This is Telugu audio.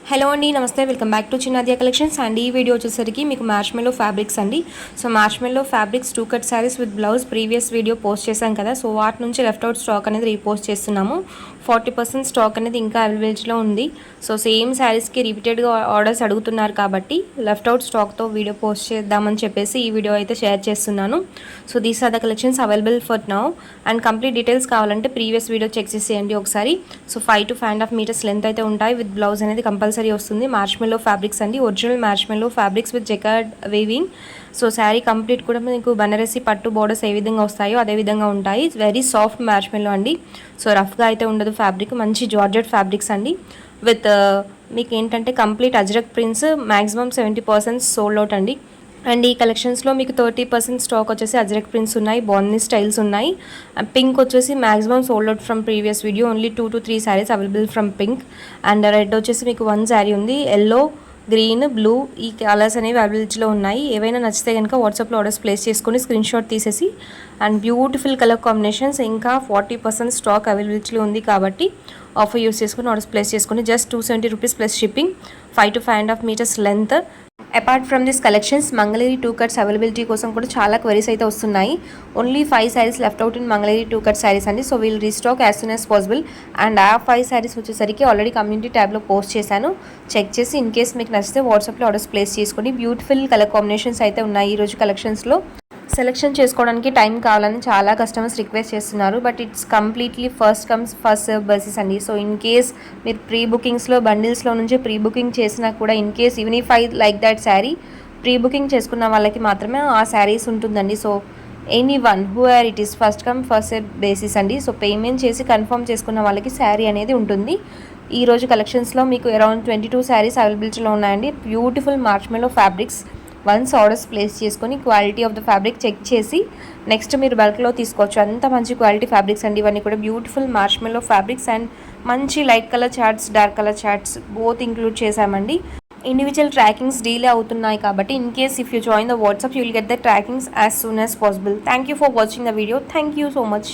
హలో అండి, నమస్తే. Welcome back to Chinnadiya collections. And ఈ వీడియో వచ్చేసరికి మీకు మ్యాష్మెల్లో ఫ్యాబ్రిక్స్ అండి. So marshmallow fabrics 2 cut saris with blouse previous video post చేశాం కదా. సో వాటి నుంచి లెఫ్ట్ అవుట్ స్టాక్ అనేది రీపోస్ట్ చేస్తున్నాము. 40% స్టాక్ అనేది ఇంకా అవైలబిలిటీలో ఉంది. సో సేమ్ శారీస్కి రిపీటెడ్గా ఆర్డర్స్ అడుగుతున్నారు కాబట్టి లెఫ్ట్ అవుట్ స్టాక్తో వీడియో పోస్ట్ చేద్దామని చెప్పేసి ఈ వీడియో అయితే షేర్ చేస్తున్నాను. So these are the collections available for now. And complete details కావాలంటే ప్రీవియస్ వీడియో చెక్ చేసేయండి ఒకసారి. సో 5 to 5.5 మీటర్స్ లెంత్ అయితే ఉంటాయి. విత్ బ్లౌజ్ అనేది కంపల్సరీ వస్తుంది. మార్ష్మెల్లో ఫ్యాబ్రిక్స్ అండి, original మార్ష్మెల్లో fabrics with jacquard weaving. So sari complete కూడా మీకు బనారసి పట్టు బోర్డర్స్ ఏ విధంగా వస్తాయో అదే విధంగా ఉంటాయి. వెరీ సాఫ్ట్ మార్ష్మెల్లో అండి. సో రఫ్గా అయితే ఉండదు ఫ్యాబ్రిక్, మంచి జార్జెట్ ఫ్యాబ్రిక్స్ అండి. విత్ మీకు ఏంటంటే complete ajrak prints maximum 70% sold out అండి. అండ్ ఈ కలెక్షన్స్లో మీకు 30% స్టాక్ వచ్చేసి అజ్రక్ ప్రింట్స్ ఉన్నాయి, బాందీ స్టైల్స్ ఉన్నాయి. పింక్ వచ్చేసి maximum sold out from previous video, only 2 to 3 saris available from pink. And red వచ్చేసి మీకు 1 శారీ ఉంది. ఎల్లో, గ్రీన్, బ్లూ ఈ కలర్స్ అనేవి అవైలబిలిటీలో ఉన్నాయి. ఏవైనా నచ్చితే కనుక వాట్సాప్లో ఆర్డర్స్ ప్లేస్ చేసుకొని స్క్రీన్ షాట్ తీసేసి, అండ్ బ్యూటిఫుల్ కలర్ కాంబినేషన్స్ ఇంకా 40% స్టాక్ అవైలబిలిటీలో ఉంది కాబట్టి ఆఫర్ యూస్ చేసుకుని ఆర్డర్స్ ప్లేస్ చేసుకుని just 270 rupees plus shipping, 5 to 5.5 metres length. Apart from this collections Mangalagiri 2 cuts availability కోసం కూడా చాలా క్వరీస్ అయితే వస్తున్నాయి. Only 5 saris left out in Mangalagiri 2 cut saris అండి. So we'll restock as soon as possible. And ఆ 5 శారీస్ వచ్చేసరికి ఆల్రెడీ కమ్యూనిటీ ట్యాబ్లో పోస్ట్ చేశాను. చెక్ చేసి ఇన్ కేస్ మీకు నచ్చితే వాట్సాప్లో ఆర్డర్స్ ప్లేస్ చేసుకొని బ్యూటిఫుల్ కలర్ కాంబినేషన్స్ అయితే ఉన్నాయి ఈరోజు కలెక్షన్స్లో. సెలెక్షన్ చేసుకోవడానికి టైం కావాలని చాలా కస్టమర్స్ రిక్వెస్ట్ చేస్తున్నారు. But it's completely first comes first serve basis అండి. సో ఇన్ కేస్ మీరు ప్రీ బుకింగ్స్లో బండిల్స్లో నుంచి ప్రీ బుకింగ్ చేసినా కూడా in case even if I like that sari pre booking చేసుకున్న వాళ్ళకి మాత్రమే ఆ శారీస్ ఉంటుందండి. So anyone who are it is first come first serve basis అండి. సో పేమెంట్ చేసి కన్ఫర్మ్ చేసుకున్న వాళ్ళకి శారీ అనేది ఉంటుంది. ఈరోజు కలెక్షన్స్లో మీకు అరౌండ్ 22 శారీస్ అవైలబిలిటీలో ఉన్నాయండి. Beautiful marshmallow fabrics. Once orders place చేసుకొని quality of the fabric check చేసి నెక్స్ట్ మీరు బల్క్లో తీసుకోవచ్చు. అంత మంచి క్వాలిటీ ఫ్యాబ్రిక్స్ అండి ఇవన్నీ కూడా. బ్యూటిఫుల్ మార్ష్మెల్లో ఫ్యాబ్రిక్స్ అండ్ మంచి light colour charts, dark colour charts both include చేశామండి. ఇండివిజువల్ ట్రాకింగ్స్ డీలే అవుతున్నాయి కాబట్టి in case if you join the WhatsApp you will get the trackings as soon as possible. Thank you for watching the video. Thank you so much.